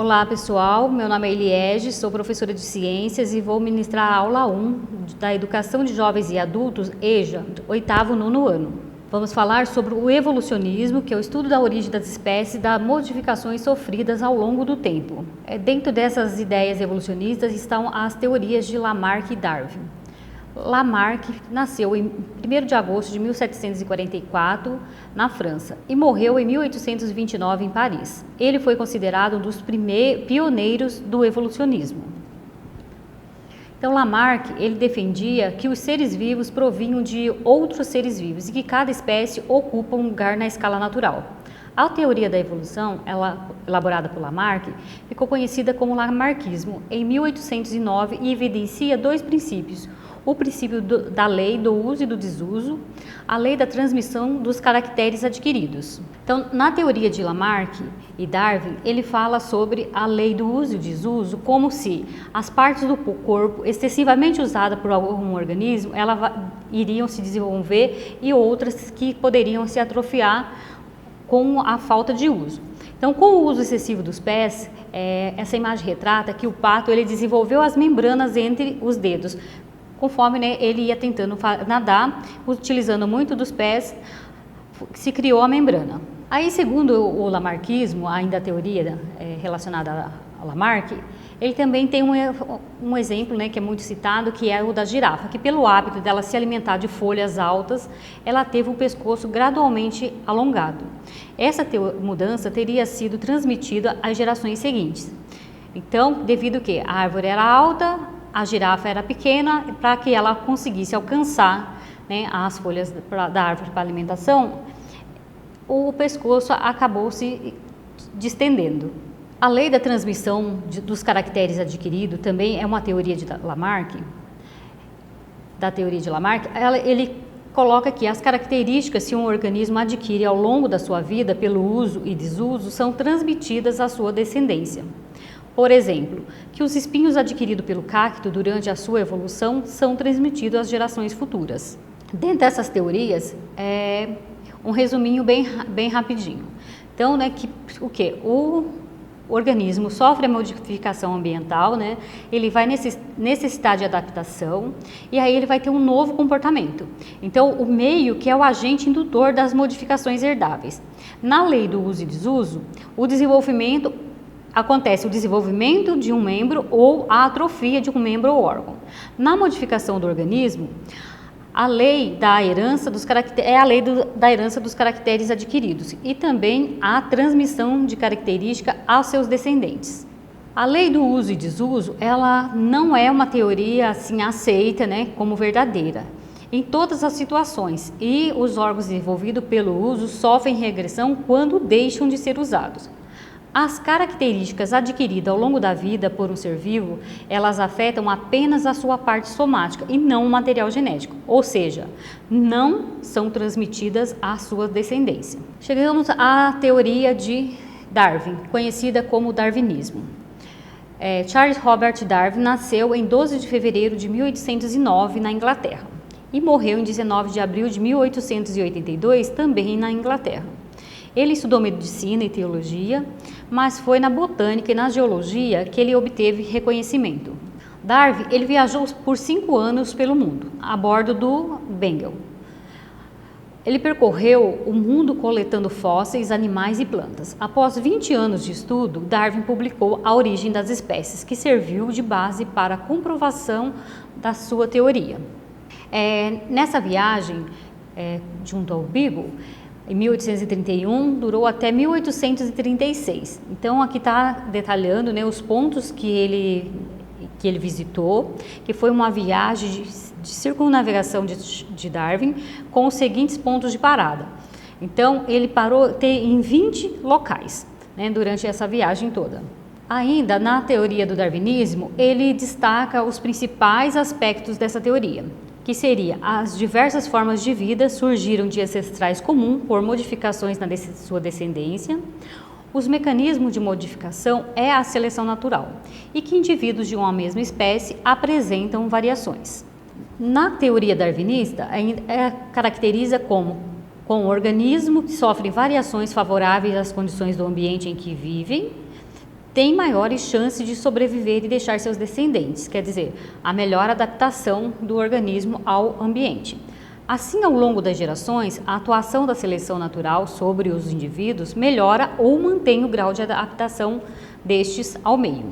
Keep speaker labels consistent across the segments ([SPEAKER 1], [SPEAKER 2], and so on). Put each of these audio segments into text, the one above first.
[SPEAKER 1] Olá pessoal, meu nome é Eliege, sou professora de ciências e vou ministrar a aula 1 da Educação de Jovens e Adultos, EJA, 8º e 9º ano. Vamos falar sobre o evolucionismo, que é o estudo da origem das espécies e das modificações sofridas ao longo do tempo. Dentro dessas ideias evolucionistas estão as teorias de Lamarck e Darwin. Lamarck nasceu em 1º de agosto de 1744 na França e morreu em 1829 em Paris. Ele foi considerado um dos pioneiros do evolucionismo. Então Lamarck, ele defendia que os seres vivos provinham de outros seres vivos e que cada espécie ocupa um lugar na escala natural. A teoria da evolução, elaborada por Lamarck, ficou conhecida como lamarquismo em 1809 e evidencia dois princípios: o princípio da lei do uso e do desuso, a lei da transmissão dos caracteres adquiridos. Então, na teoria de Lamarck e Darwin, ele fala sobre a lei do uso e desuso como se as partes do corpo excessivamente usadas por algum organismo, iriam se desenvolver e outras que poderiam se atrofiar com a falta de uso. Então, com o uso excessivo dos pés, essa imagem retrata que o pato ele desenvolveu as membranas entre os dedos, conforme ele ia tentando nadar, utilizando muito dos pés, se criou a membrana. Aí, segundo o lamarquismo, ainda a teoria relacionada a Lamarck, ele também tem um exemplo, que é muito citado, que é o da girafa, que pelo hábito dela se alimentar de folhas altas, ela teve o pescoço gradualmente alongado. Essa mudança teria sido transmitida às gerações seguintes. Então, devido que a árvore era alta, a girafa era pequena, para que ela conseguisse alcançar as folhas da árvore para alimentação, o pescoço acabou se distendendo. A lei da transmissão dos caracteres adquiridos também é uma teoria de Lamarck. Ele coloca que as características que um organismo adquire ao longo da sua vida pelo uso e desuso são transmitidas à sua descendência. Por exemplo, que os espinhos adquiridos pelo cacto durante a sua evolução são transmitidos às gerações futuras. Dentro dessas teorias, um resuminho bem rapidinho. Então, o organismo sofre a modificação ambiental, ele vai necessitar de adaptação e aí ele vai ter um novo comportamento. Então, o meio que é o agente indutor das modificações herdáveis. Na lei do uso e desuso, acontece o desenvolvimento de um membro ou a atrofia de um membro ou órgão. Na modificação do organismo, a lei da herança da herança dos caracteres adquiridos e também a transmissão de característica aos seus descendentes. A lei do uso e desuso, ela não é uma teoria assim aceita, como verdadeira em todas as situações, e os órgãos desenvolvidos pelo uso sofrem regressão quando deixam de ser usados. As características adquiridas ao longo da vida por um ser vivo, elas afetam apenas a sua parte somática e não o material genético, ou seja, não são transmitidas à sua descendência. Chegamos à teoria de Darwin, conhecida como darwinismo. Charles Robert Darwin nasceu em 12 de fevereiro de 1809 na Inglaterra e morreu em 19 de abril de 1882 também na Inglaterra. Ele estudou medicina e teologia, mas foi na botânica e na geologia que ele obteve reconhecimento. Darwin, ele viajou por 5 anos pelo mundo, a bordo do Beagle. Ele percorreu o mundo coletando fósseis, animais e plantas. Após 20 anos de estudo, Darwin publicou A Origem das Espécies, que serviu de base para a comprovação da sua teoria. Nessa viagem, junto ao Beagle, em 1831, durou até 1836. Então, aqui está detalhando os pontos que ele visitou, que foi uma viagem de circunnavegação de Darwin, com os seguintes pontos de parada. Então, ele parou em 20 locais, durante essa viagem toda. Ainda na teoria do darwinismo, ele destaca os principais aspectos dessa teoria, que seria as diversas formas de vida surgiram de ancestrais comuns por modificações na sua descendência. Os mecanismos de modificação é a seleção natural e que indivíduos de uma mesma espécie apresentam variações. Na teoria darwinista, caracteriza como com o organismo que sofre variações favoráveis às condições do ambiente em que vivem, tem maiores chances de sobreviver e deixar seus descendentes, quer dizer, a melhor adaptação do organismo ao ambiente. Assim, ao longo das gerações, a atuação da seleção natural sobre os indivíduos melhora ou mantém o grau de adaptação destes ao meio.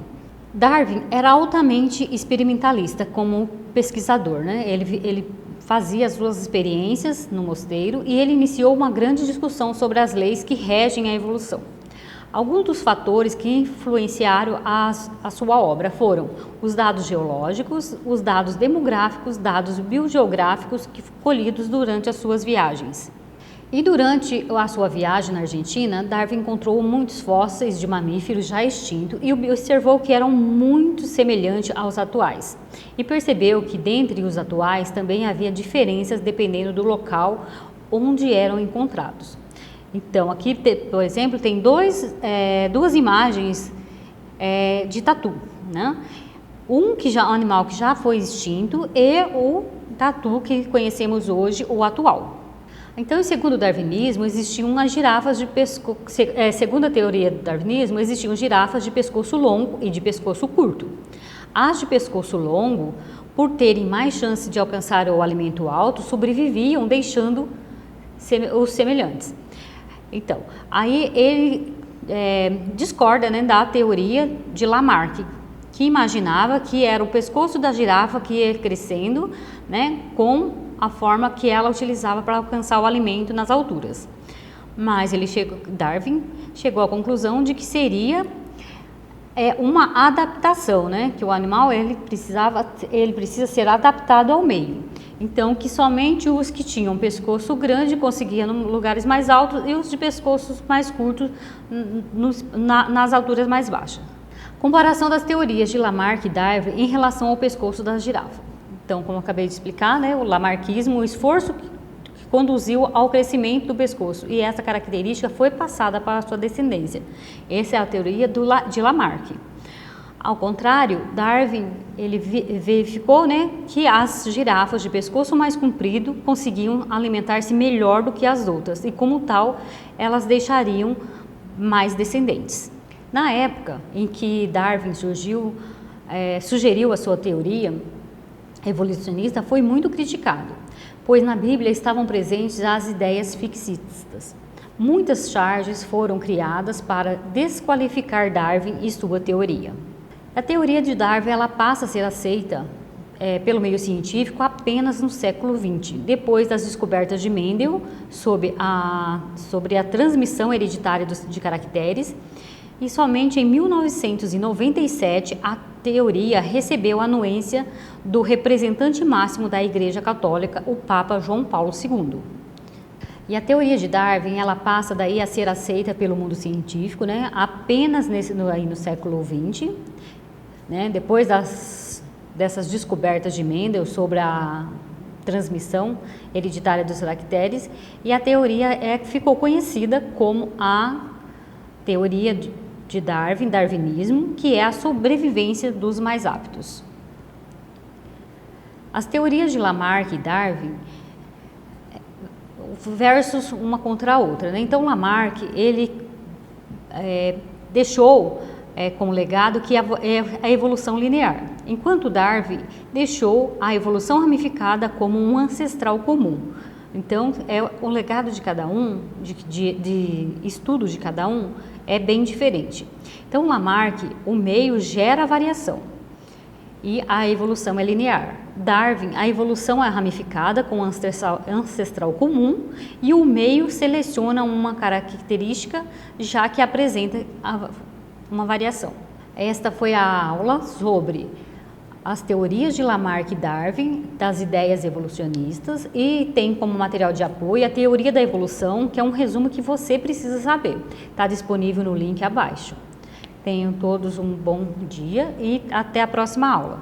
[SPEAKER 1] Darwin era altamente experimentalista como pesquisador, né? Ele fazia as suas experiências no mosteiro e ele iniciou uma grande discussão sobre as leis que regem a evolução. Alguns dos fatores que influenciaram a sua obra foram os dados geológicos, os dados demográficos, dados biogeográficos colhidos durante as suas viagens. E durante a sua viagem na Argentina, Darwin encontrou muitos fósseis de mamíferos já extintos e observou que eram muito semelhantes aos atuais. E percebeu que dentre os atuais também havia diferenças dependendo do local onde eram encontrados. Então, aqui, por exemplo, tem duas imagens de tatu, né? Um animal que já foi extinto e o tatu que conhecemos hoje, o atual. Então, segundo o darwinismo, existiam umas girafas de pescoço. Segundo a teoria do darwinismo, existiam girafas de pescoço longo e de pescoço curto. As de pescoço longo, por terem mais chance de alcançar o alimento alto, sobreviviam, deixando os semelhantes. Então, aí ele discorda, né, da teoria de Lamarck, que imaginava que era o pescoço da girafa que ia crescendo, né, com a forma que ela utilizava para alcançar o alimento nas alturas. Mas Darwin chegou à conclusão de que seria uma adaptação, né, que o animal ele precisa ser adaptado ao meio. Então, que somente os que tinham pescoço grande conseguiam lugares mais altos e os de pescoços mais curtos nas alturas mais baixas. Comparação das teorias de Lamarck e Darwin em relação ao pescoço da girafa. Então, como eu acabei de explicar, né, o lamarckismo, o esforço que conduziu ao crescimento do pescoço e essa característica foi passada para a sua descendência. Essa é a teoria de Lamarck. Ao contrário, Darwin ele verificou, né, que as girafas de pescoço mais comprido conseguiam alimentar-se melhor do que as outras e, como tal, elas deixariam mais descendentes. Na época em que Darwin sugeriu a sua teoria evolucionista, foi muito criticado, pois na Bíblia estavam presentes as ideias fixistas. Muitas charges foram criadas para desqualificar Darwin e sua teoria. A teoria de Darwin ela passa a ser aceita pelo meio científico apenas no século XX, depois das descobertas de Mendel sobre a transmissão hereditária de caracteres, e somente em 1997 a teoria recebeu a anuência do representante máximo da Igreja Católica, o Papa João Paulo II. E a teoria de Darwin ela passa daí a ser aceita pelo mundo científico, né, apenas no século XX, né, depois dessas descobertas de Mendel sobre a transmissão hereditária dos caracteres, e a teoria ficou conhecida como a teoria de Darwin, darwinismo, que é a sobrevivência dos mais aptos. As teorias de Lamarck e Darwin versus uma contra a outra, né? Então Lamarck ele deixou como legado que a evolução linear, enquanto Darwin deixou a evolução ramificada como um ancestral comum. Então, o legado de cada um, de estudo de cada um, é bem diferente. Então, Lamarck, o meio gera variação e a evolução é linear. Darwin, a evolução é ramificada com ancestral comum e o meio seleciona uma característica já que apresenta uma variação. Esta foi a aula sobre as teorias de Lamarck e Darwin, das ideias evolucionistas, e tem como material de apoio a teoria da evolução, que é um resumo que você precisa saber. Está disponível no link abaixo. Tenham todos um bom dia e até a próxima aula.